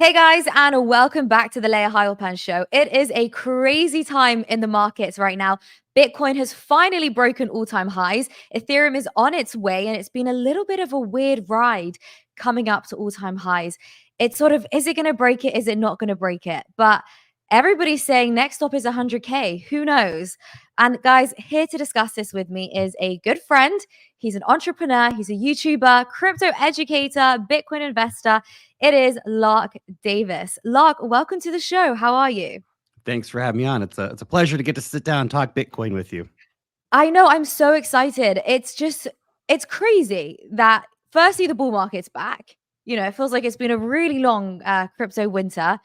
Hey guys, and welcome back to the Layah Heilpern show. It is a crazy time in the markets right now. Bitcoin has finally broken all-time highs. Ethereum is on its way, and it's been a little bit of a weird ride coming up to all-time highs. It's sort of, is it going to break it? Is it not going to break it? But everybody's saying next stop is 100K. Who knows? And guys, here to discuss this with me is a good friend. He's an entrepreneur. He's a YouTuber, crypto educator, Bitcoin investor. It is LARK Davis. LARK, welcome to the show. How are you? Thanks for having me on. It's a pleasure to get to sit down and talk Bitcoin with you. I know, I'm so excited. It's crazy that firstly, the bull market's back. You know, it feels like it's been a really long crypto winter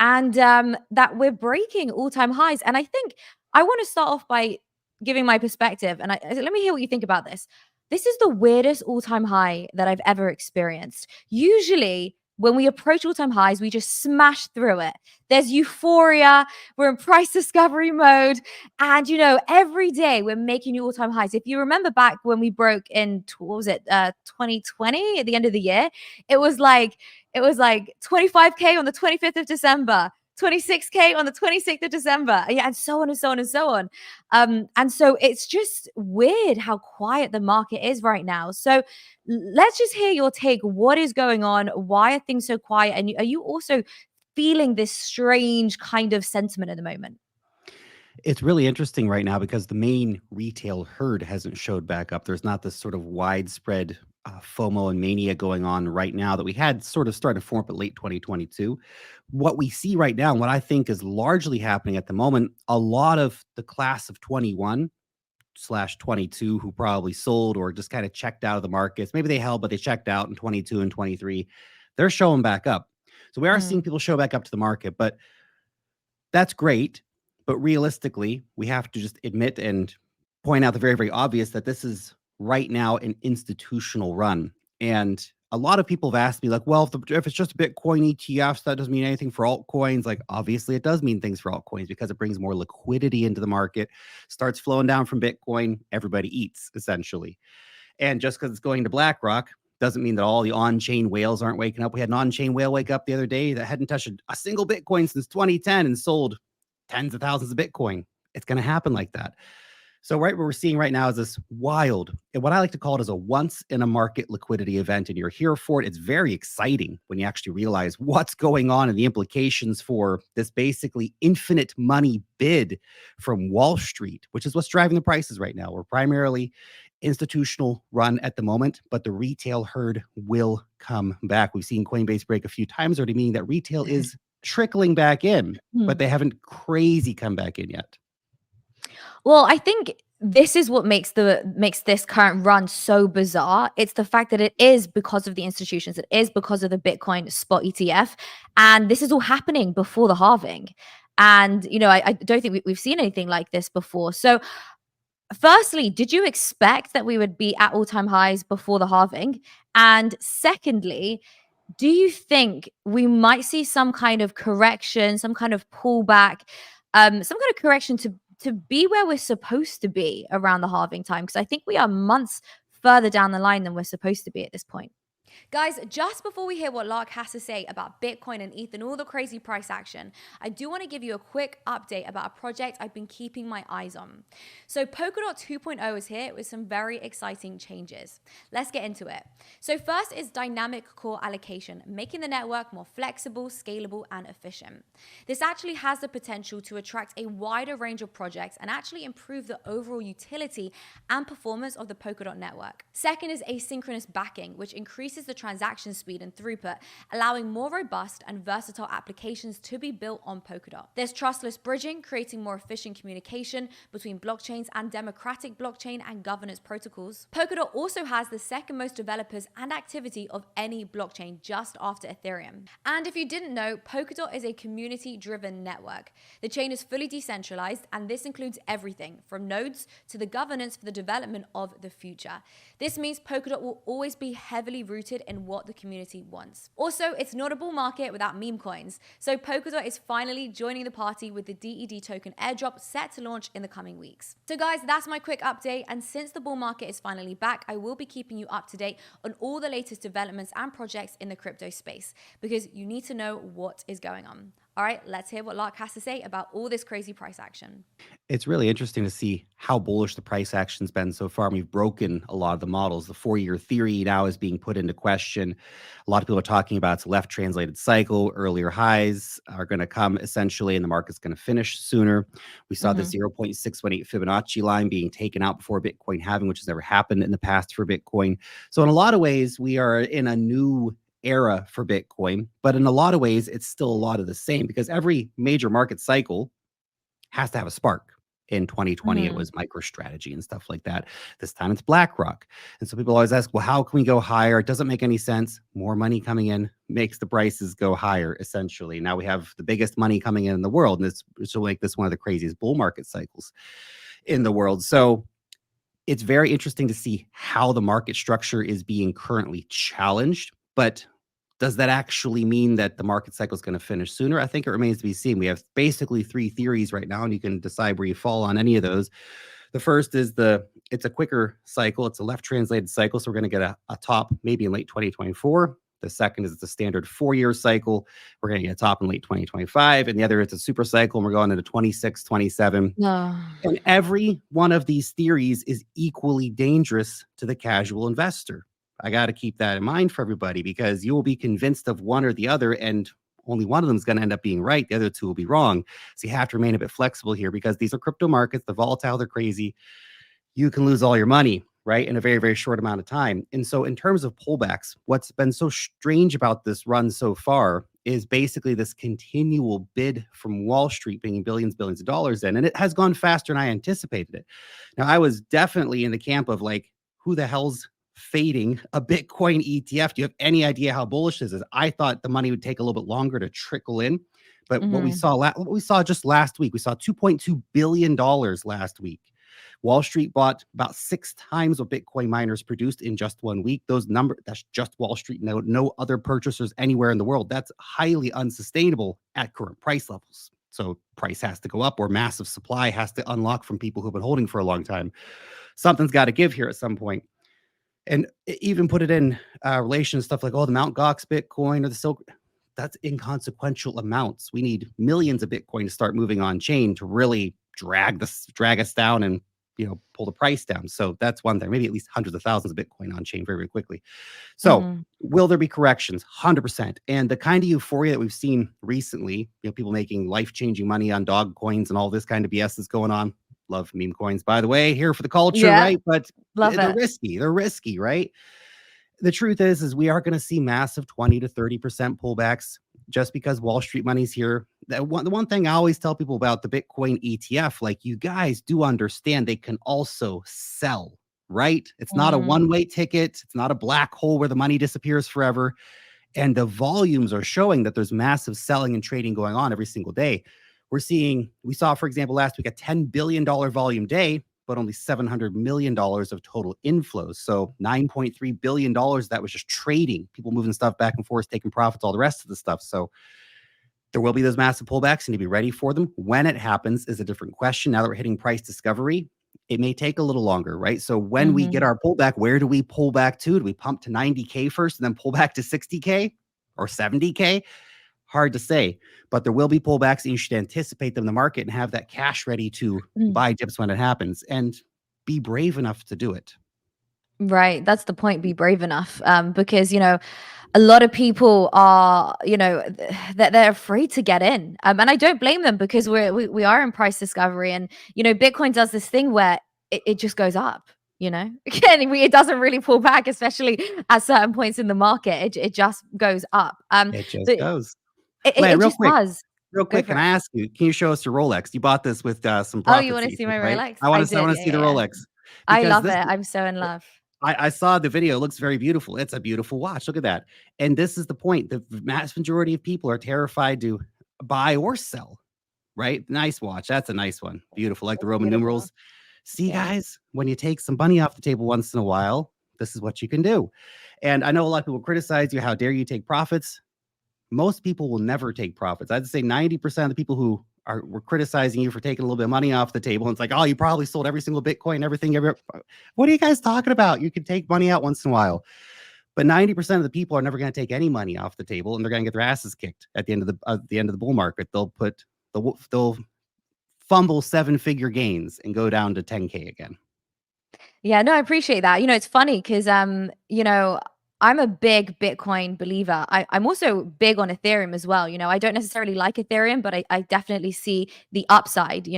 and that we're breaking all-time highs. And I think I want to start off by giving my perspective. And let me hear what you think about this. This is the weirdest all-time high that I've ever experienced. Usually, when we approach all-time highs, we just smash through it. There's euphoria. We're in price discovery mode. And, you know, every day we're making new all-time highs. If you remember back when we broke in, what was it, 2020 at the end of the year, it was like 25K on the 25th of December, 26K on the 26th of December. Yeah, and so on and so on and so on. And so it's just weird how quiet the market is right now. So let's just hear your take. What is going on? Why are things so quiet? And are you also feeling this strange kind of sentiment at the moment? It's really interesting right now because the main retail herd hasn't showed back up. There's not this sort of widespread FOMO and mania going on right now that we had sort of started to form up at late 2022. What we see right now, and what I think is largely happening at the moment, a lot of the class of 21/22 who probably sold or just kind of checked out of the markets. Maybe they held, but they checked out in 22 and 23. They're showing back up. So we are seeing Mm. people show back up to the market, but that's great. But realistically, we have to just admit and point out the very, very obvious that this is right now an institutional run. And a lot of people have asked me, like, well, if it's just Bitcoin ETFs, that doesn't mean anything for altcoins. Like, obviously, it does mean things for altcoins because it brings more liquidity into the market, starts flowing down from Bitcoin. Everybody eats, essentially. And just because it's going to BlackRock doesn't mean that all the on-chain whales aren't waking up. We had an on-chain whale wake up the other day that hadn't touched a single Bitcoin since 2010 and sold tens of thousands of Bitcoin. It's going to happen like that. So right what we're seeing right now is this wild, and what I like to call it is a once in a market liquidity event, and you're here for it. It's very exciting when you actually realize what's going on and the implications for this basically infinite money bid from Wall Street, which is what's driving the prices right now. We're primarily institutional run at the moment, but the retail herd will come back. We've seen Coinbase break a few times already, meaning that retail is trickling back in, but Hmm. they haven't crazy come back in yet. Well, I think this is what makes this current run so bizarre. It's the fact that it is because of the institutions. It is because of the Bitcoin spot ETF, and this is all happening before the halving. And you know, I don't think we've seen anything like this before. So, firstly, did you expect that we would be at all-time highs before the halving? And secondly, do you think we might see some kind of correction, some kind of pullback, some kind of correction to be where we're supposed to be around the halving time? Because I think we are months further down the line than we're supposed to be at this point. Guys, just before we hear what Lark has to say about Bitcoin and ETH and all the crazy price action, I do want to give you a quick update about a project I've been keeping my eyes on. So Polkadot 2.0 is here with some very exciting changes. Let's get into it. So first is dynamic core allocation, making the network more flexible, scalable, and efficient. This actually has the potential to attract a wider range of projects and actually improve the overall utility and performance of the Polkadot network. Second is asynchronous backing, which increases the transaction speed and throughput, allowing more robust and versatile applications to be built on Polkadot. There's trustless bridging, creating more efficient communication between blockchains and democratic blockchain and governance protocols. Polkadot also has the second most developers and activity of any blockchain, just after Ethereum. And if you didn't know, Polkadot is a community-driven network. The chain is fully decentralized, and this includes everything from nodes to the governance for the development of the future. This means Polkadot will always be heavily rooted rooted in what the community wants. Also, it's not a bull market without meme coins. So Polkadot is finally joining the party with the DED token airdrop set to launch in the coming weeks. So guys, that's my quick update. And since the bull market is finally back, I will be keeping you up to date on all the latest developments and projects in the crypto space because you need to know what is going on. All right, let's hear what LARK has to say about all this crazy price action. It's really interesting to see how bullish the price action's been so far. We've broken a lot of the models. The 4-year theory now is being put into question. A lot of people are talking about it's a left translated cycle. Earlier highs are going to come essentially, and the market's going to finish sooner. We saw the 0.618 Fibonacci line being taken out before Bitcoin halving, which has never happened in the past for Bitcoin. So in a lot of ways, we are in a new era for Bitcoin, but in a lot of ways, it's still a lot of the same because every major market cycle has to have a spark. In 2020, it was MicroStrategy and stuff like that. This time it's BlackRock. And so people always ask, well, how can we go higher? It doesn't make any sense. More money coming in makes the prices go higher, essentially. Now we have the biggest money coming in the world, and this will make this one of the craziest bull market cycles in the world. So it's very interesting to see how the market structure is being currently challenged. But does that actually mean that the market cycle is going to finish sooner? I think it remains to be seen. We have basically 3 theories right now, and you can decide where you fall on any of those. The first is it's a quicker cycle. It's a left translated cycle. So we're going to get a top maybe in late 2024. The second is it's a standard 4-year cycle. We're going to get a top in late 2025. And the other is a super cycle, and we're going into 26, 27. No. And every one of these theories is equally dangerous to the casual investor. I got to keep that in mind for everybody because you will be convinced of one or the other, and only one of them is going to end up being right. The other 2 will be wrong. So you have to remain a bit flexible here because these are crypto markets. They're volatile. They're crazy. You can lose all your money, right, in a very, very short amount of time. And so in terms of pullbacks, what's been so strange about this run so far is basically this continual bid from Wall Street bringing billions of dollars in. And it has gone faster than I anticipated it. Now, I was definitely in the camp of like, who the hell's fading a Bitcoin ETF? Do you have any idea how bullish this is? I thought the money would take a little bit longer to trickle in, but what we saw just last week, we saw $2.2 billion last week. Wall Street bought about 6 times what Bitcoin miners produced in just 1 week. Those numbers, that's just Wall Street. No other purchasers anywhere in the world. That's highly unsustainable at current price levels. So price has to go up, or massive supply has to unlock from people who've been holding for a long time. Something's got to give here at some point. And even put it in relation to stuff like, the Mt. Gox Bitcoin or the Silk, that's inconsequential amounts. We need millions of Bitcoin to start moving on chain to really drag us down and pull the price down. So that's one thing. Maybe at least hundreds of thousands of Bitcoin on chain very, very quickly. So will there be corrections? 100%. And the kind of euphoria that we've seen recently, people making life-changing money on dog coins and all this kind of BS that's going on. Love meme coins, by the way, here for the culture, right? But they're risky. They're risky, right? The truth is we are going to see massive 20 to 30% pullbacks just because Wall Street money's here. The one thing I always tell people about the Bitcoin ETF, like, you guys do understand they can also sell, right? It's not a one-way ticket. It's not a black hole where the money disappears forever. And the volumes are showing that there's massive selling and trading going on every single day. We saw, for example, last week, a $10 billion volume day, but only $700 million of total inflows. So $9.3 billion that was just trading, people moving stuff back and forth, taking profits, all the rest of the stuff. So there will be those massive pullbacks, and to be ready for them. When it happens is a different question. Now that we're hitting price discovery, it may take a little longer, right? So when we get our pullback, where do we pull back to? Do we pump to 90K first and then pull back to 60K or 70K? Hard to say, but there will be pullbacks, and you should anticipate them in the market and have that cash ready to buy dips when it happens, and be brave enough to do it. Right. That's the point. Be brave enough. Because, a lot of people are, that they're afraid to get in. And I don't blame them because we are in price discovery, and, Bitcoin does this thing where it just goes up, and it doesn't really pull back, especially at certain points in the market. It just goes up. It just goes. It just does. Real quick, can I ask you, can you show us your Rolex? You bought this with some profit. Oh, you want to see my right? Rolex? I want to see the Rolex. I love it. I'm so in love. I saw the video. It looks very beautiful. It's a beautiful watch. Look at that. And this is the point. The vast majority of people are terrified to buy or sell, right? Nice watch. That's a nice one. Beautiful, like the Roman numerals. See, guys, when you take some money off the table once in a while, This is what you can do. And I know a lot of people criticize you. How dare you take profits? Most people will never take profits. I'd say 90% of the people who were criticizing you for taking a little bit of money off the table. And it's like, oh, you probably sold every single Bitcoin, everything. What are you guys talking about? You can take money out once in a while. But 90% of the people are never going to take any money off the table, and they're going to get their asses kicked at the end of the bull market. They'll fumble 7-figure gains and go down to 10K again. Yeah, no, I appreciate that. It's funny because I'm a big Bitcoin believer. I'm also big on Ethereum as well. I don't necessarily like Ethereum, but I definitely see the upside.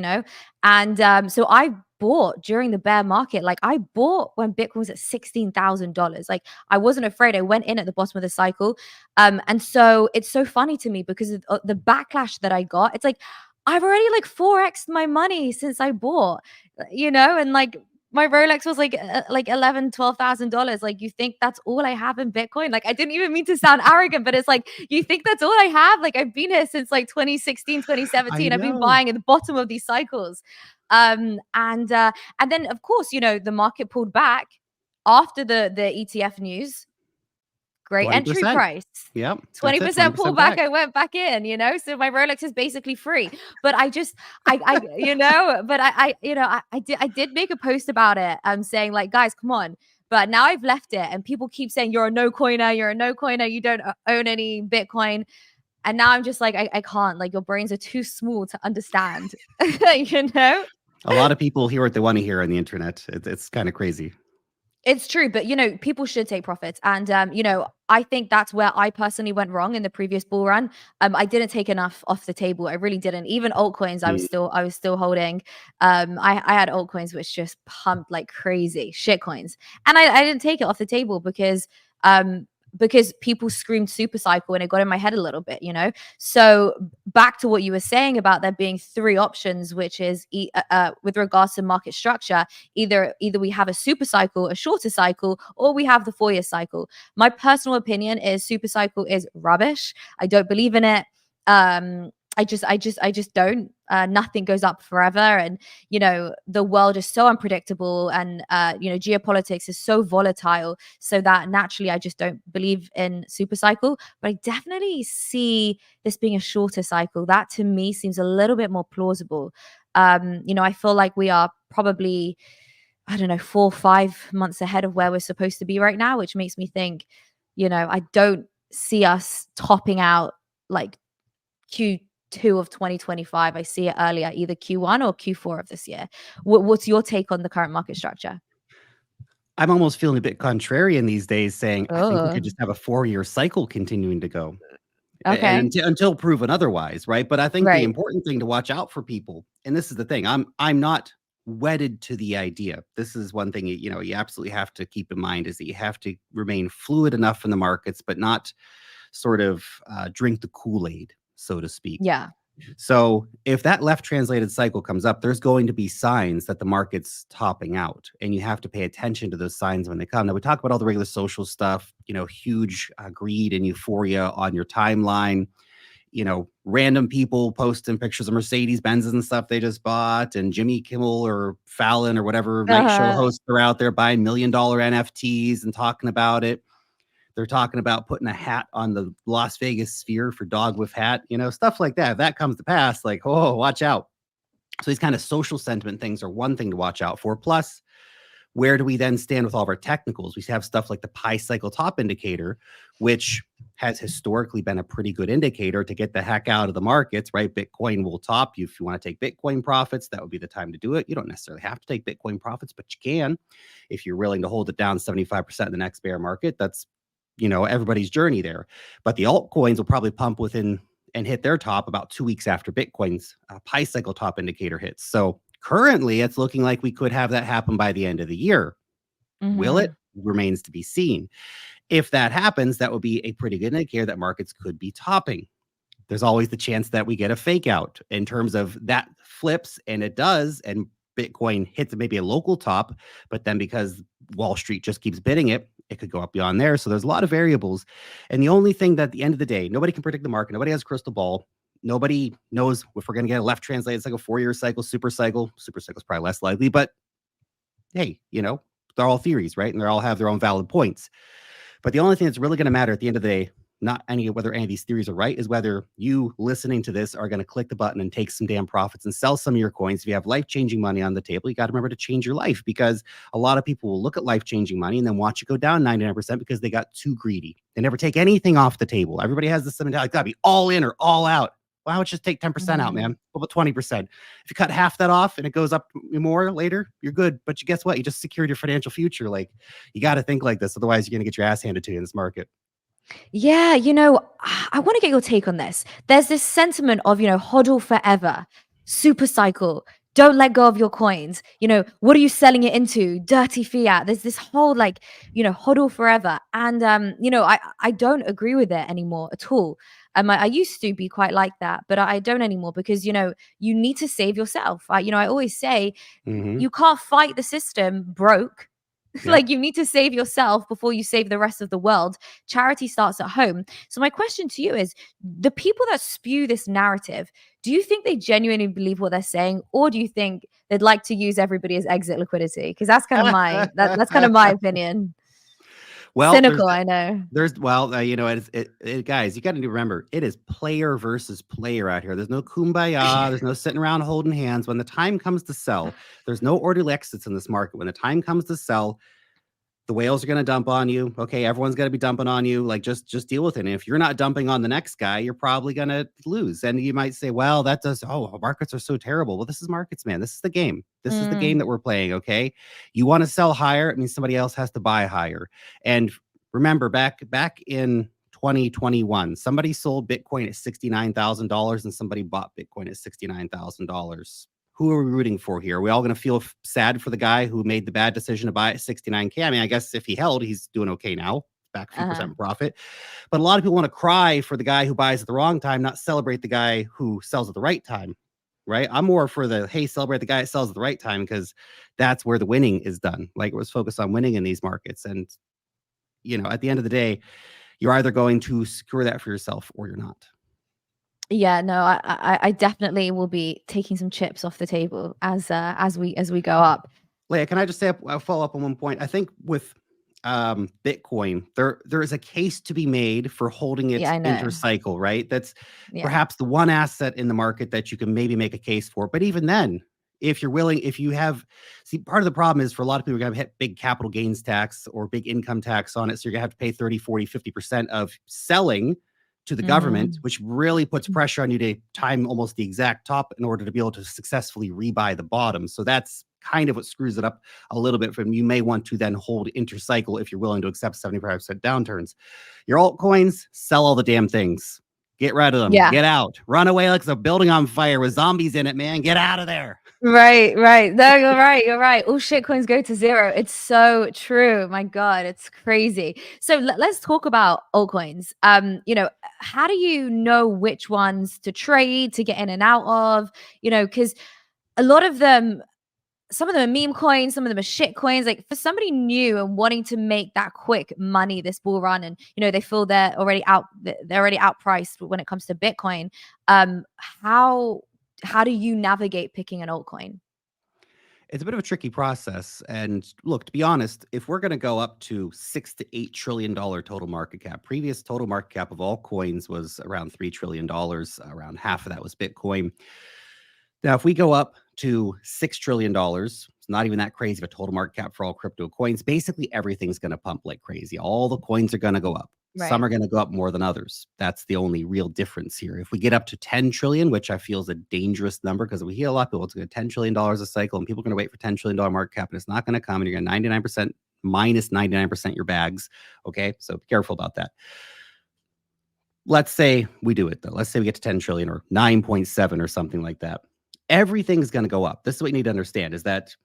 And so I bought during the bear market. Like I bought when Bitcoin was at $16,000. Like I wasn't afraid. I went in at the bottom of the cycle. And so it's so funny to me because of the backlash that I got. It's like I've already like 4x my money since I bought, and like my Rolex was like $11,000-$12,000. Like, you think that's all I have in Bitcoin? Like, I didn't even mean to sound arrogant, but it's like, you think that's all I have? Like, I've been here since like 2016, I 2017. I've been know. buying at the bottom of these cycles. And then of course, the market pulled back after the ETF news. Great entry 20%. price. Yep. That's it. 20% 20% pullback. back. I went back in, so my Rolex is basically free. But I did make a post about it. Saying like, guys, come on. But now I've left it, and people keep saying you're a no coiner, you don't own any Bitcoin. And now I'm just like, I can't. Like, your brains are too small to understand. A lot of people hear what they want to hear on the internet. It's kind of crazy. It's true, but people should take profits. And I think that's where I personally went wrong in the previous bull run. I didn't take enough off the table. I really didn't. Even altcoins, I was still holding. I had altcoins which just pumped like crazy, shit coins. And I didn't take it off the table because people screamed super cycle and it got in my head a little bit. So back to what you were saying about there being 3 options, which is with regards to market structure, either we have a super cycle, a shorter cycle, or we have the 4-year cycle. My personal opinion is super cycle is rubbish. I don't believe in it. I just don't. Nothing goes up forever, and the world is so unpredictable, and geopolitics is so volatile, so that naturally I just don't believe in super cycle. But I definitely see this being a shorter cycle. That to me seems a little bit more plausible. I feel like we are probably, I don't know, 4 or 5 months ahead of where we're supposed to be right now, which makes me think, I don't see us topping out like Q2 of 2025. I see it earlier, either Q1 or Q4 of this year. What's your take on the current market structure? I'm almost feeling a bit contrarian these days, saying I think we Oh, could just have a 4-year cycle continuing to go. And okay. until proven otherwise, right? But I think the Right. important thing to watch out for people, and this is the thing, I'm not wedded to the idea. This is one thing you absolutely have to keep in mind, is that you have to remain fluid enough in the markets, but not sort of drink the Kool-Aid, so to speak. Yeah. So if that left translated cycle comes up, there's going to be signs that the market's topping out, and you have to pay attention to those signs when they come. Now, we talk about all the regular social stuff, huge greed and euphoria on your timeline, random people posting pictures of Mercedes Benzes and stuff they just bought, and Jimmy Kimmel or Fallon or whatever night show Uh-huh. hosts are out there buying $1 million NFTs and talking about it. They're talking about putting a hat on the Las Vegas Sphere for Dog with Hat, stuff like that. If that comes to pass, like, oh, watch out. So these kind of social sentiment things are one thing to watch out for. Plus, where do we then stand with all of our technicals? We have stuff like the Pi cycle top indicator, which has historically been a pretty good indicator to get the heck out of the markets, right? Bitcoin will top you. If you want to take Bitcoin profits, that would be the time to do it. You don't necessarily have to take Bitcoin profits, but you can. If you're willing to hold it down 75% in the next bear market, that's everybody's journey there. But the altcoins will probably pump within and hit their top about 2 weeks after Bitcoin's Pi cycle top indicator hits. So currently, it's looking like we could have that happen by the end of the year. Will it? Mm-hmm. Remains to be seen. If that happens, that would be a pretty good indicator that markets could be topping. There's always the chance that we get a fake out in terms of that flips, and it does, and Bitcoin hits maybe a local top, but then because Wall Street just keeps bidding it, it could go up beyond there. So there's a lot of variables. And the only thing that at the end of the day, nobody can predict the market. Nobody has a crystal ball. Nobody knows if we're going to get a left translated cycle, 4-year cycle, super cycle. Super cycle is probably less likely, but hey, they're all theories, right? And they all have their own valid points. But the only thing that's really going to matter at the end of the day, not whether any of these theories are right, is whether you listening to this are going to click the button and take some damn profits and sell some of your coins. If you have life-changing money on the table, you got to remember to change your life, because a lot of people will look at life-changing money and then watch it go down 99% because they got too greedy. They never take anything off the table. Everybody has this mentality, got to be all in or all out. Why don't you just take 10% out, man? What about 20%? If you cut half that off and it goes up more later, you're good. But you guess what? You just secured your financial future. Like, you got to think like this. Otherwise, you're going to get your ass handed to you in this market. Yeah, I want to get your take on this. There's this sentiment of, hodl forever, super cycle, don't let go of your coins. What are you selling it into? Dirty fiat. There's this whole hodl forever. And I don't agree with it anymore at all. I used to be quite like that, but I don't anymore, because you need to save yourself. I always say you can't fight the system broke. Like, you need to save yourself before you save the rest of the world. Charity starts at home. So my question to you is, the people that spew this narrative, do you think they genuinely believe what they're saying, or do you think they'd like to use everybody as exit liquidity? Because that's kind of that's kind of my opinion. Well, Cynical, I know. Guys, you got to remember, it is player versus player out here. There's no kumbaya. There's no sitting around holding hands. When the time comes to sell, there's no orderly exits in this market. When the time comes to sell, the whales are going to dump on you. Okay, everyone's going to be dumping on you. Like, just deal with it. And if you're not dumping on the next guy, you're probably going to lose. And you might say, well, markets are so terrible. Well, this is markets, man. This is the game. This is the game that we're playing. Okay, you want to sell higher, it means somebody else has to buy higher. And remember, back in 2021, somebody sold Bitcoin at $69,000 and somebody bought Bitcoin at $69,000. Who are we rooting for here? Are we all going to feel sad for the guy who made the bad decision to buy at 69K? I mean, I guess if he held, he's doing okay now, back a few percent profit. But a lot of people want to cry for the guy who buys at the wrong time, not celebrate the guy who sells at the right time, right? I'm more for hey, celebrate the guy that sells at the right time, because that's where the winning is done. Like, it was focused on winning in these markets. And, at the end of the day, you're either going to secure that for yourself or you're not. Yeah, no, I definitely will be taking some chips off the table as we go up. Layah, can I just say a follow up on one point? I think with Bitcoin, there is a case to be made for holding it intercycle, right? That's perhaps the one asset in the market that you can maybe make a case for. But even then, if you're willing, part of the problem is, for a lot of people, you're going to hit big capital gains tax or big income tax on it. So you're going to have to pay 30, 40, 50% of selling to the government, which really puts pressure on you to time almost the exact top in order to be able to successfully rebuy the bottom. So that's kind of what screws it up a little bit. From you may want to then hold intercycle if you're willing to accept 75% downturns. Your altcoins, sell all the damn things. Get rid of them. Get out. Run away like it's a building on fire with zombies in it, man. Get out of there. Right. No, you're right. All shitcoins go to zero. It's so true. My God, it's crazy. So let's talk about altcoins. How do you know which ones to trade, to get in and out of? Because a lot of them, some of them are meme coins, some of them are shit coins. Like, for somebody new and wanting to make that quick money this bull run, and they feel they're already outpriced when it comes to Bitcoin. How do you navigate picking an altcoin? It's a bit of a tricky process. And look, to be honest, if we're going to go up to $6 to $8 trillion total market cap, previous total market cap of all coins was around $3 trillion. Around half of that was Bitcoin. Now, if we go up to $6 trillion, it's not even that crazy of a total market cap for all crypto coins. Basically, everything's going to pump like crazy. All the coins are going to go up. Right. Some are going to go up more than others. That's the only real difference here. If we get up to 10 trillion, which I feel is a dangerous number, because we hear a lot of people, it's going to $10 trillion a cycle, and people are going to wait for $10 trillion market cap, and it's not going to come, and you're going to 99% minus 99% your bags. Okay, so be careful about that. Let's say we do it, though. Let's say we get to 10 trillion or 9.7 or something like that. Everything's going to go up. This is what you need to understand, is that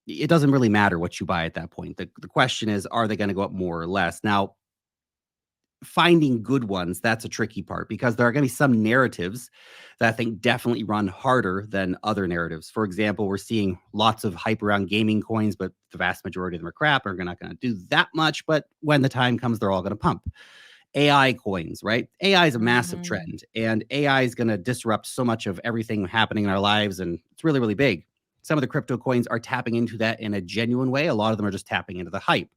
it doesn't really matter what you buy at that point. The question is, are they going to go up more or less? Now, finding good ones, that's a tricky part, because there are going to be some narratives that I think definitely run harder than other narratives. For example, we're seeing lots of hype around gaming coins, but the vast majority of them are crap, and are not going to do that much. But when the time comes, they're all going to pump. AI coins, right? AI is a massive trend, and AI is going to disrupt so much of everything happening in our lives, and it's really, really big. Some of the crypto coins are tapping into that in a genuine way. A lot of them are just tapping into the hype.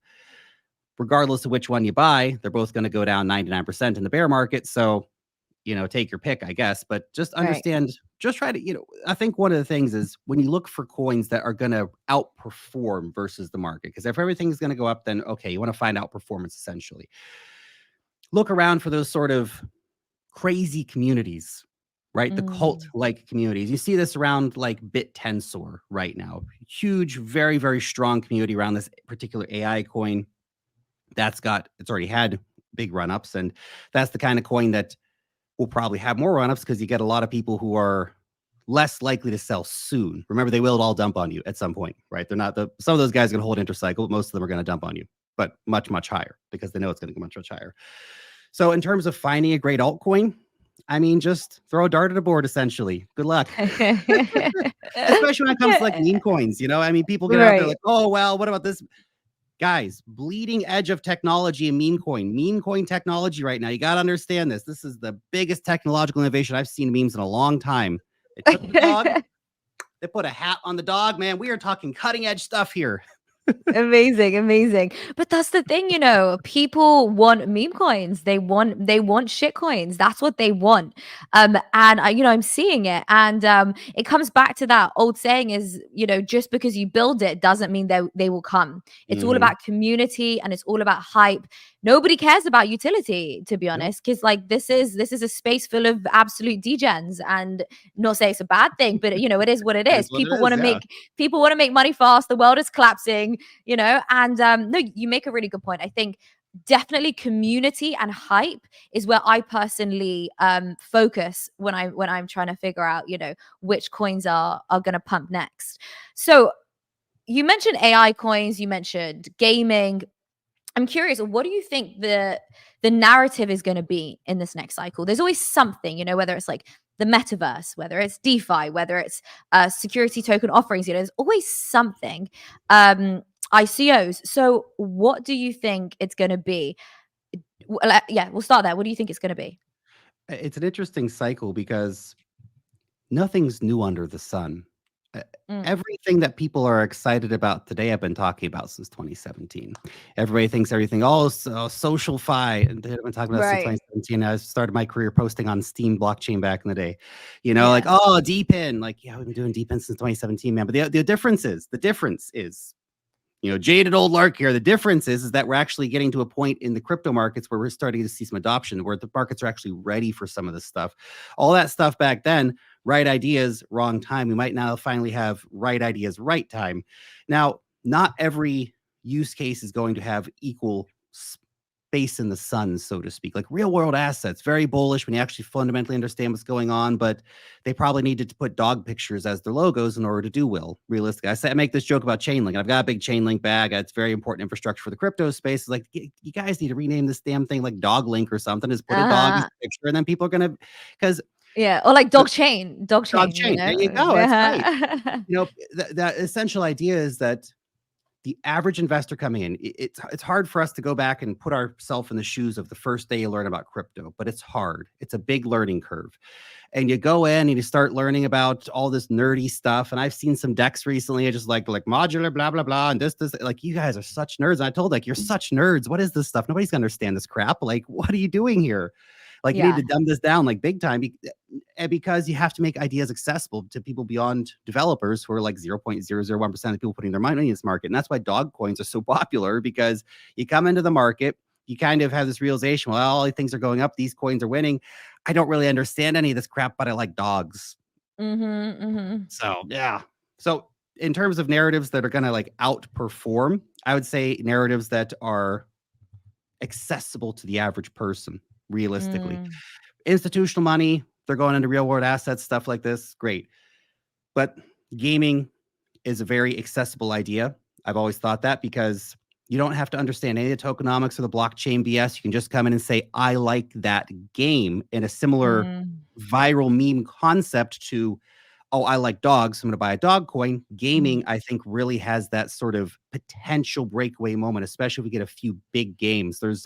Regardless of which one you buy, they're both going to go down 99% in the bear market. So, take your pick, I guess, but just Right. understand, just try to, I think one of the things is when you look for coins that are going to outperform versus the market, because if everything's going to go up, then okay, you want to find outperformance essentially. Look around for those sort of crazy communities, right? The cult Mm. like communities. You see this around like BitTensor right now. Huge, very, very strong community around this particular AI coin. It's already had big run ups. And that's the kind of coin that will probably have more run ups because you get a lot of people who are less likely to sell soon. Remember, they will all dump on you at some point, right? They're not some of those guys are going to hold intercycle, but most of them are going to dump on you, but much, much higher because they know it's going to go much, much higher. So, in terms of finding a great altcoin, I mean, just throw a dart at a board, essentially. Good luck. Especially when it comes to like meme coins, I mean, people get out there Right. like, oh, well, what about this? Guys, bleeding edge of technology and meme coin technology right now. You got to understand this. This is the biggest technological innovation I've seen in memes in a long time. They took the dog, they put a hat on the dog, man. We are talking cutting edge stuff here. Amazing, amazing. But that's the thing, people want meme coins. They want shit coins. That's what they want. And I'm seeing it. And it comes back to that old saying is, just because you build it doesn't mean they will come. It's all Mhm. about community and it's all about hype. Nobody cares about utility, to be Nope. honest, because like this is a space full of absolute degens. And not say it's a bad thing, but it is what it It is. is what it is. Yeah. People want to make money fast. The world is collapsing, and no, you make a really good point. I think definitely community and hype is where I personally focus when I'm trying to figure out which coins are going to pump next. So you mentioned AI coins, you mentioned gaming. I'm curious, what do you think the narrative is going to be in this next cycle? There's always something, whether it's like the metaverse, whether it's DeFi, whether it's security token offerings, there's always something. ICOs. So, what do you think it's going to be? Yeah, we'll start there. What do you think it's going to be? It's an interesting cycle because nothing's new under the sun. E Mm, Everything that people are excited about today, I've been talking about since 2017. Everybody thinks everything, "Oh, social fi," and I've been talking about since right. 2017. I started my career posting on Steam blockchain back in the day. Like, Yeah. "Oh, DePIN." Like, "Yeah, we've been doing DePIN since 2017, man." But the difference is jaded old LARK here. The difference is that we're actually getting to a point in the crypto markets where we're starting to see some adoption, where the markets are actually ready for some of this stuff. All that stuff back then, right ideas, wrong time. We might now finally have right ideas, right time. Now, not every use case is going to have equal space in the sun, so to speak. Like real world assets, very bullish when you actually fundamentally understand what's going on, but they probably needed to put dog pictures as their logos in order to do well. Realistically, I make this joke about Chainlink. I've got a big Chainlink bag. It's very important infrastructure for the crypto space. It's like you guys need to rename this damn thing like Dog Link or something. Just put a dog as Uh-huh. a picture, and then people are gonna because Yeah. Or like the dog dog chain, chain. There you go. That's right. Yeah. The essential idea is that the average investor coming in, it's hard for us to go back and put ourselves in the shoes of the first day you learn about crypto, but it's hard. It's a big learning curve. And you go in and you start learning about all this nerdy stuff. And I've seen some decks recently, just like modular, blah, blah, blah. And this, like you guys are such nerds. And I told like, you're such nerds. What is this stuff? Nobody's gonna understand this crap. Like, what are you doing here? Like you need Yeah. to dumb this down like big time and because you have to make ideas accessible to people beyond developers who are like 0.001% of people putting their money in this market. And that's why dog coins are so popular because you come into the market, you kind of have this realization, well, all things are going up, these coins are winning. I don't really understand any of this crap, but I like dogs. Mhm, mhm. So, yeah. So, in terms of narratives that are going to like outperform, I would say narratives that are accessible to the average person, realistically. Mm, Institutional money, they're going into real world assets, stuff like this, great. But gaming is a very accessible idea. I've always thought that because you don't have to understand any of the tokenomics or the blockchain BS. You can just come in and say, I like that game in a similar mm, viral meme concept to, oh, I like dogs, so I'm going to buy a dog coin. mhm, Gaming, I think, really has that sort of potential breakaway moment, especially if we get a few big games. There's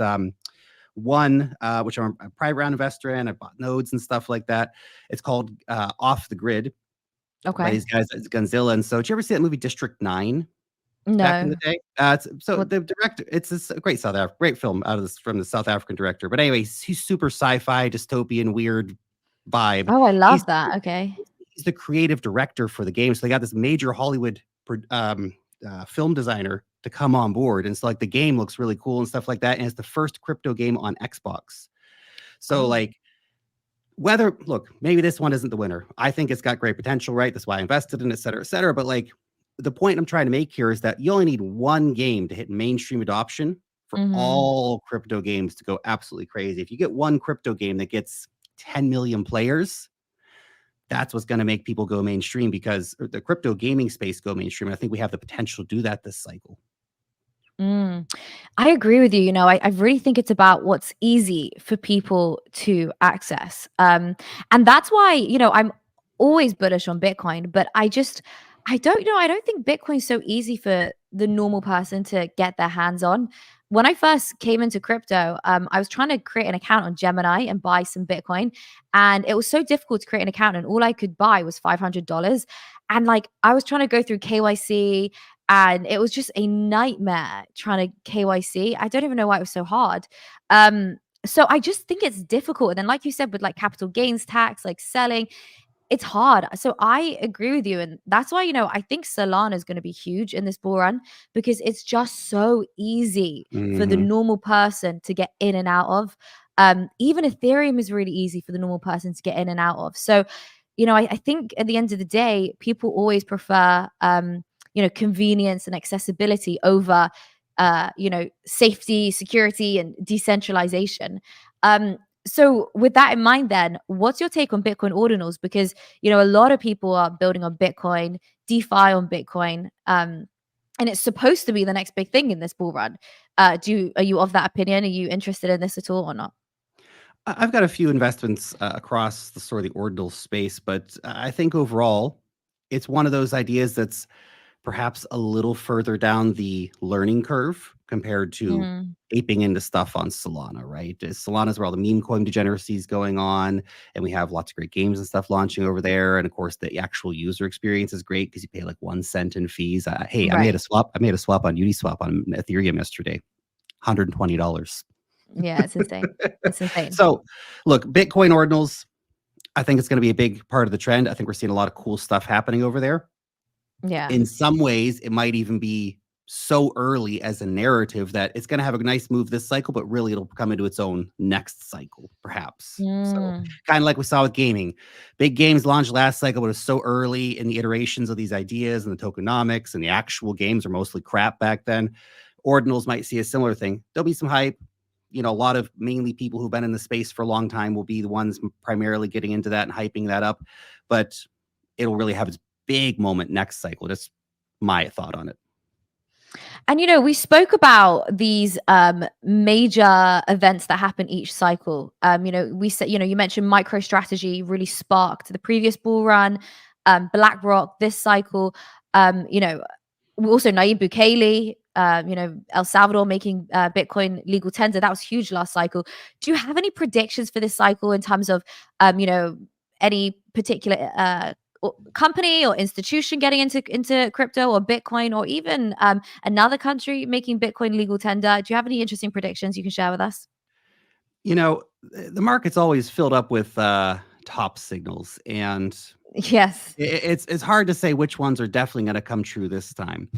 one, which I'm a private round investor in. I bought nodes and stuff like that. It's called Off the Grid. by Okay. these guys, it's Gunzilla. And so, did you ever see that movie District 9 back in the No. day? So What? the director, it's this great great film out of this from the South African director. But anyway, he's super sci-fi, dystopian, weird vibe. Oh, I He's love that. Okay. he's the creative director for the game. So they got this major Hollywood film designer to come on board. And so like the game looks really cool and stuff like that. And it's the first crypto game on Xbox. So Oh. like whether look, maybe this one isn't the winner. I think it's got great potential, right? That's why I invested in it, et cetera, et cetera. But like the point I'm trying to make here is that you only need one game to hit mainstream adoption for Mhm. all crypto games to go absolutely crazy. If you get one crypto game that gets 10 million players, that's what's going to make people go mainstream because the crypto gaming space go mainstream. I think we have the potential to do that this cycle. Mm. I agree with you. I really think it's about what's easy for people to access. And that's why, I'm always bullish on Bitcoin, but I don't know. I don't think Bitcoin's so easy for the normal person to get their hands on. When I first came into crypto, I was trying to create an account on Gemini and buy some Bitcoin. And it was so difficult to create an account, and all I could buy was $500. And like, I was trying to go through KYC, and it was just a nightmare trying to KYC. I don't even know why it was so hard. So I just think it's difficult. And then, like you said, with like capital gains tax, like selling, it's hard. So I agree with you. And that's why, I think Solana is going to be huge in this bull run because it's just so easy for the Mhm. normal person to get in and out of. Even Ethereum is really easy for the normal person to get in and out of. So, I think at the end of the day, people always prefer, convenience and accessibility over, safety, security, and decentralization. So with that in mind, then what's your take on Bitcoin ordinals? Because a lot of people are building on Bitcoin, DeFi on Bitcoin, and it's supposed to be the next big thing in this bull run. Are you of that opinion? Are you interested in this at all or not? I've got a few investments across the sort of the ordinal space, but I think overall, it's one of those ideas that's perhaps a little further down the learning curve compared to Mm, aping into stuff on Solana, right? Solana's where all the meme coin degeneracy is going on, and we have lots of great games and stuff launching over there. And of course, the actual user experience is great because you pay like 1 cent in fees. Hey, I made right. a swap. I made a swap on Uniswap on Ethereum yesterday, $120. Yeah, it's insane. It's insane. So, look, Bitcoin ordinals. I think it's going to be a big part of the trend. I think we're seeing a lot of cool stuff happening over there. Yeah. In some ways, it might even be so early as a narrative that it's going to have a nice move this cycle, but really it'll come into its own next cycle, perhaps. So, Mm, kind of like we saw with gaming. Big games launched last cycle, but it was so early in the iterations of these ideas and the tokenomics, and the actual games are mostly crap back then. Ordinals might see a similar thing. There'll be some hype. A lot of mainly people who've been in the space for a long time will be the ones primarily getting into that and hyping that up. But it'll really have its big moment next cycle. That's my thought on it. And we spoke about these major events that happen each cycle. We said, you mentioned MicroStrategy really sparked the previous bull run, BlackRock this cycle. Also Nayib Bukele, El Salvador making Bitcoin legal tender. That was huge last cycle. Do you have any predictions for this cycle in terms of, any particular company or institution getting into crypto or Bitcoin, or even another country making Bitcoin legal tender? Do you have any interesting predictions you can share with us? The market's always filled up with top signals, and Yes, it's hard to say which ones are definitely going to come true this time.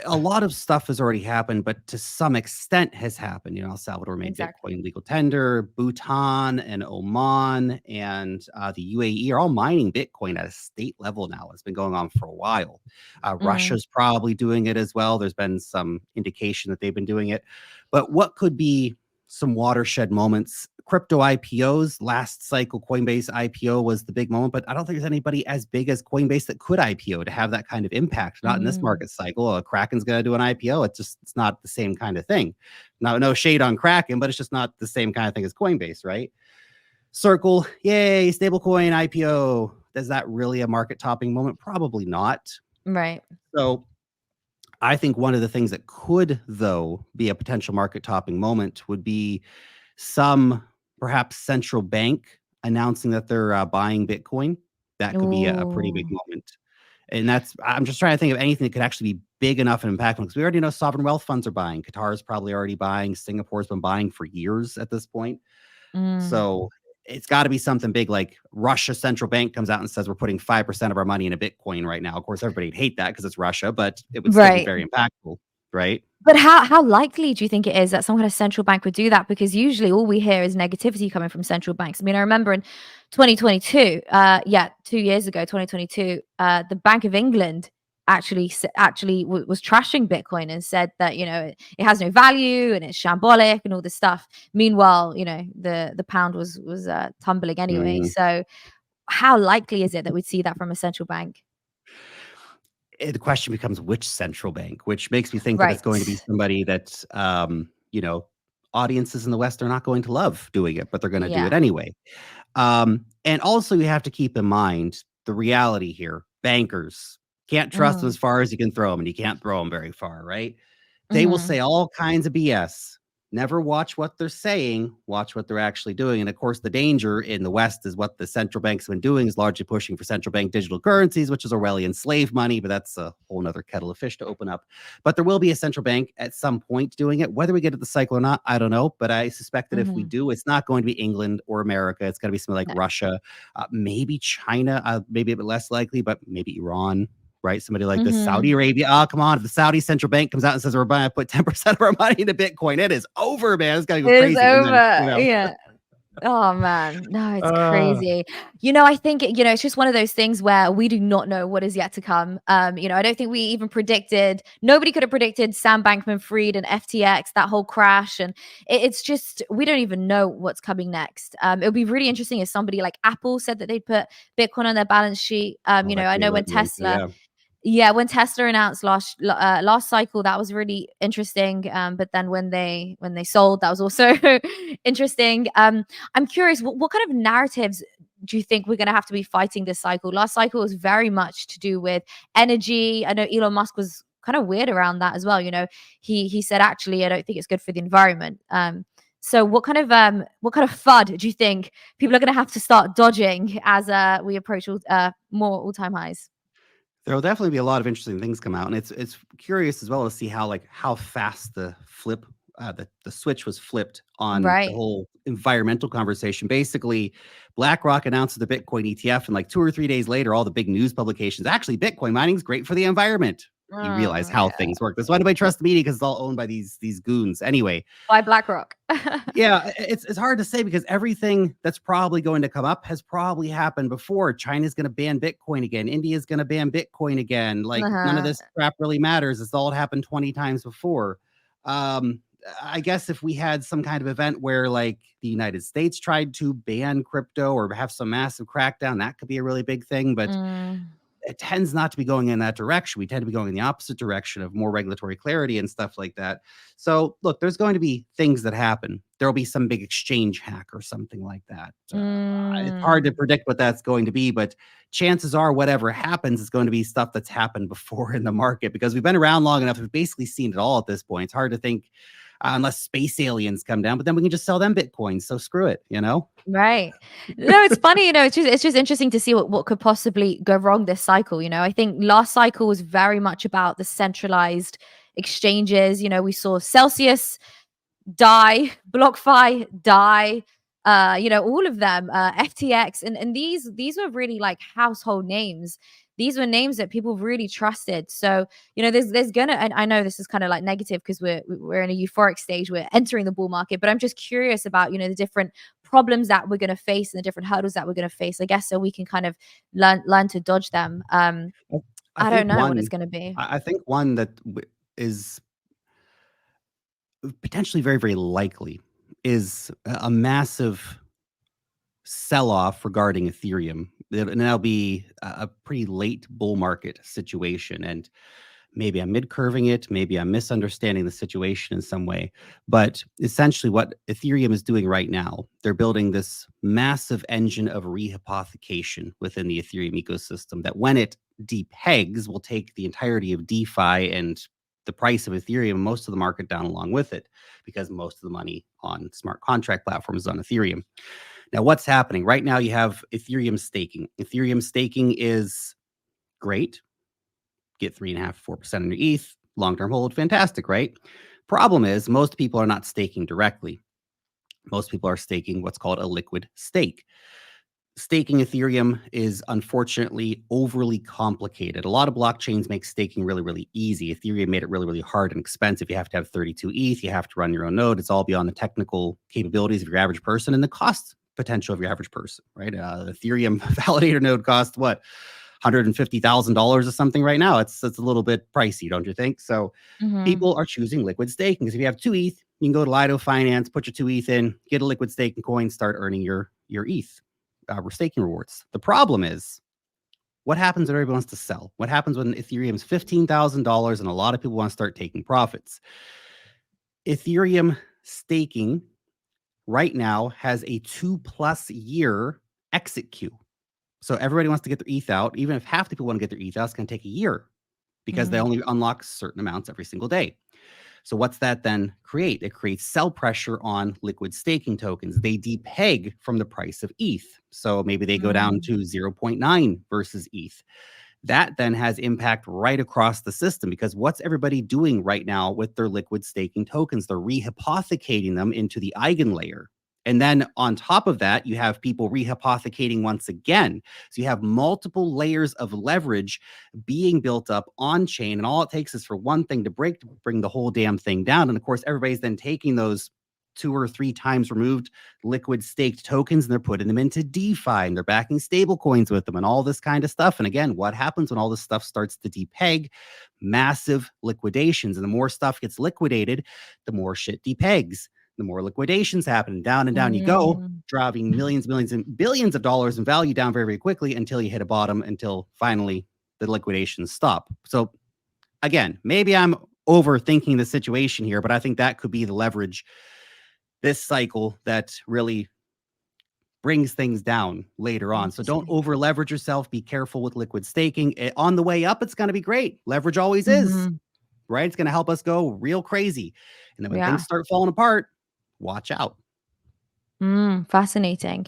A lot of stuff has already happened, but to some extent has happened. El Salvador made exactly. Bitcoin legal tender, Bhutan and Oman and the UAE are all mining Bitcoin at a state level now. It's been going on for a while. Mm, Russia's probably doing it as well. There's been some indication that they've been doing it. But what could be some watershed moments? Crypto IPOs, last cycle Coinbase IPO was the big moment, but I don't think there's anybody as big as Coinbase that could IPO to have that kind of impact. Not in this mm, market cycle. Kraken's going to do an IPO. It's not the same kind of thing. No shade on Kraken, but it's just not the same kind of thing as Coinbase, right? Circle, yay, stablecoin IPO. Is that really a market topping moment? Probably not. right. So I think one of the things that could, though, be a potential market topping moment would be some perhaps central bank announcing that they're buying Bitcoin. That could be a pretty big Oh. moment. And I'm just trying to think of anything that could actually be big enough and impactful because we already know sovereign wealth funds are buying. Qatar's probably already buying. Singapore's been buying for years at this point. Mm. So it's got to be something big like Russia central bank comes out and says we're putting 5% of our money in a Bitcoin right now. Of course, everybody'd hate that because it's Russia, but it would still be Right. very impactful, right? But how likely do you think it is that some kind of central bank would do that? Because usually all we hear is negativity coming from central banks. I mean, I remember in 2022, 2 years ago, 2022, the Bank of England was trashing Bitcoin and said that it has no value and it's shambolic and all this stuff. Meanwhile, the pound was tumbling anyway. Mhm. So how likely is it that we'd see that from a central bank? The question becomes which central bank, which makes me think that it's Right. going to be somebody that, audiences in the West are not going to love doing it, but they're going to do it Yeah. anyway. And also, you have to keep in mind the reality here. Bankers can't trust them Mm. as far as you can throw them, and you can't throw them very far, right? They will Hmm. say all kinds of BS. Never watch what they're saying, watch what they're actually doing. And of course, the danger in the West is what the central banks have been doing is largely pushing for central bank digital currencies, which is Orwellian slave money, but that's a whole nother kettle of fish to open up. But there will be a central bank at some point doing it. Whether we get to the cycle or not, I don't know. But I suspect that if we Hmm. do, it's not going to be England or America. It's going to be something like No. Russia, maybe China, maybe a bit less likely, but maybe Iran, right? Somebody like this, Saudi Mhm. Arabia. Oh, come on. If the Saudi central bank comes out and says we're going to put 10% of our money into Bitcoin, it is over, man. It's going to go It is crazy. And then, over, yeah. Oh, man. No, it's uh, crazy. I think, it's just one of those things where we do not know what is yet to come. I don't think we even predicted nobody could have predicted Sam Bankman-Fried and FTX, that whole crash, and it's just we don't even know what's coming next. It'll be really interesting if somebody like Apple said that they'd put Bitcoin on their balance sheet. oh, that I could be a know really when big one too. Tesla Yeah. Yeah, when Tesla announced last cycle, that was really interesting. But then when they sold, that was also interesting. I'm curious, what kind of narratives do you think we're going to have to be fighting this cycle? Last cycle was very much to do with energy. I know Elon Musk was kind of weird around that as well. He said actually, I don't think it's good for the environment. So what kind of FUD do you think people are going to have to start dodging as we approach more all-time highs? There will definitely be a lot of interesting things come out, and it's curious as well to see how fast the switch was flipped on the Right. whole environmental conversation. Basically, BlackRock announced the Bitcoin ETF, and like 2 or 3 days later, all the big news publications actually Bitcoin mining is great for the environment. You realize how Yeah. things work. That's why nobody trusts the media because it's all owned by these goons. Anyway, Why BlackRock? yeah, it's hard to say because everything that's probably going to come up has probably happened before. China's going to ban Bitcoin again. India's going to ban Bitcoin again. Like none of Uh-huh. this crap really matters. It's all happened 20 times before. Um, I guess if we had some kind of event where like the United States tried to ban crypto or have some massive crackdown, that could be a really big thing. But Mm, it tends not to be going in that direction. We tend to be going in the opposite direction of more regulatory clarity and stuff like that. So, look, there's going to be things that happen. There'll be some big exchange hack or something like that. It's hard to mm, predict what that's going to be, but chances are, whatever happens is going to be stuff that's happened before in the market because we've been around long enough. We've basically seen it all at this point. It's hard to think unless space aliens come down, but then we can just sell them Bitcoin. So screw it, you know? right. No, it's funny, it's just interesting to see what could possibly go wrong this cycle. I think last cycle was very much about the centralized exchanges. We saw Celsius die, BlockFi die, all of them, FTX, and these were really like household names. These were names that people really trusted. So there's gonna, and I know this is kind of like negative because we're in a euphoric stage, we're entering the bull market, but I'm just curious about the different problems that we're going to face and the different hurdles that we're going to face. I guess so we can kind of learn to dodge them. I I I don't think know what one it's going to be. I think one that is potentially very, very likely is a massive sell-off regarding Ethereum. And that'll be a pretty late bull market situation. And maybe I'm mid-curving it, maybe I'm misunderstanding the situation in some way. But essentially what Ethereum is doing right now, they're building this massive engine of rehypothecation within the Ethereum ecosystem that when it depegs will take the entirety of DeFi and the price of Ethereum and most of the market down along with it because most of the money on smart contract platforms is on Ethereum. Now, what's happening right now? You have Ethereum staking. Ethereum staking is great. Get 3.5%, 4% on your ETH, long-term hold, fantastic, right? Problem is, most people are not staking directly. Most people are staking what's called a liquid stake. Staking Ethereum is unfortunately overly complicated. A lot of blockchains make staking really, really easy. Ethereum made it really, really hard and expensive. You have to have 32 ETH. You have to run your own node. It's all beyond the technical capabilities of your average person and the cost potential of your average person, right? Ethereum validator node costs what? $150,000 or something right now. It's a little bit pricey, don't you think? So Mhm. people are choosing liquid staking because if you have 2 ETH, you can go to Lido Finance, put your 2 ETH in, get a liquid staking coin, start earning your ETH staking rewards. The problem is, what happens when everybody wants to sell? What happens when Ethereum's $15,000 and a lot of people want to start taking profits? Ethereum staking right now has a 2+ year exit queue. So everybody wants to get their ETH out. Even if half the people want to get their ETH out, it's going to take a year because they Mm. only unlock certain amounts every single day. So what's that then create? It creates sell pressure on liquid staking tokens. They depeg from the price of ETH. So maybe they go down Mm. to 0.9 versus ETH. That then has impact right across the system because what's everybody doing right now with their liquid staking tokens? They're rehypothecating them into the eigenlayer. And then on top of that, you have people rehypothecating once again. So you have multiple layers of leverage being built up on chain. And all it takes is for one thing to break to bring the whole damn thing down. And of course, everybody's then taking those 2 or 3 times removed liquid staked tokens and they're putting them into DeFi and they're backing stable coins with them and all this kind of stuff. And again, what happens when all this stuff starts to depeg? Massive liquidations. And the more stuff gets liquidated, the more shit depegs. The more liquidations happen, down and down you go, Mm. driving millions, millions, and billions of dollars in value down very, very quickly until you hit a bottom, until finally the liquidations stop. So again, maybe I'm overthinking the situation here, but I think that could be the leverage this cycle that really brings things down later on. So don't Interesting. over leverage yourself. Be careful with liquid staking. On the way up, it's going to be great. Leverage always is, Mhm. right? It's going to help us go real crazy. And then when things Yeah. start falling apart, watch out. Fascinating.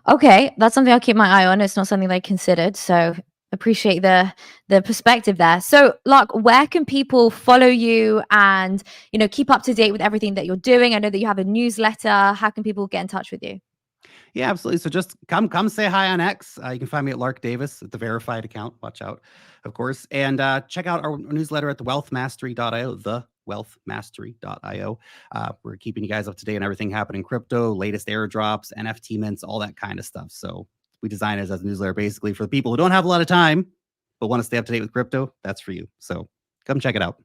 Okay, that's something I'll keep my eye on. It's not something that I considered, so appreciate the perspective there. So, Lark, where can people follow you and keep up to date with everything that you're doing? I know that you have a newsletter. How can people get in touch with you? Yeah, absolutely. So just come say hi on X. You can find me at Lark Davis at the verified account. Watch out, of course. And check out our newsletter at thewealthmastery.io, thewealthmastery.io. We're keeping you guys up to date on everything happening in crypto, latest airdrops, NFT mints, all that kind of stuff. So we design it as a newsletter basically for the people who don't have a lot of time, but want to stay up to date with crypto. That's for you. So come check it out.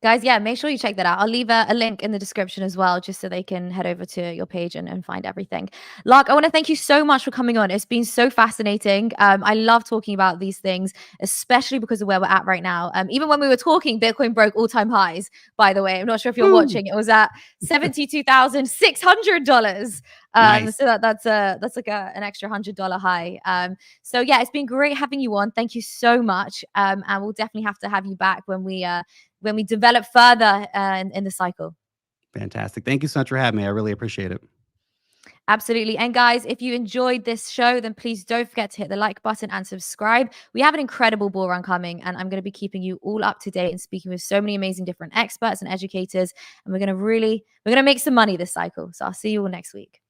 Guys, yeah, make sure you check that out. I'll leave a link in the description as well, just so they can head over to your page and find everything. Lark, I want to thank you so much for coming on. It's been so fascinating. I love talking about these things, especially because of where we're at right now. Even when we were talking, Bitcoin broke all-time highs, by the way. I'm not sure if you're Woo! watching. It was at $72,600. Nice. So that's like an extra $100 high. So yeah, it's been great having you on. Thank you so much. And we'll definitely have to have you back when we develop further in the cycle. Fantastic. Thank you so much for having me. I really appreciate it. Absolutely. And guys, if you enjoyed this show, then please don't forget to hit the like button and subscribe. We have an incredible bull run coming, and I'm going to be keeping you all up to date and speaking with so many amazing different experts and educators. And we're going to make some money this cycle. So I'll see you all next week.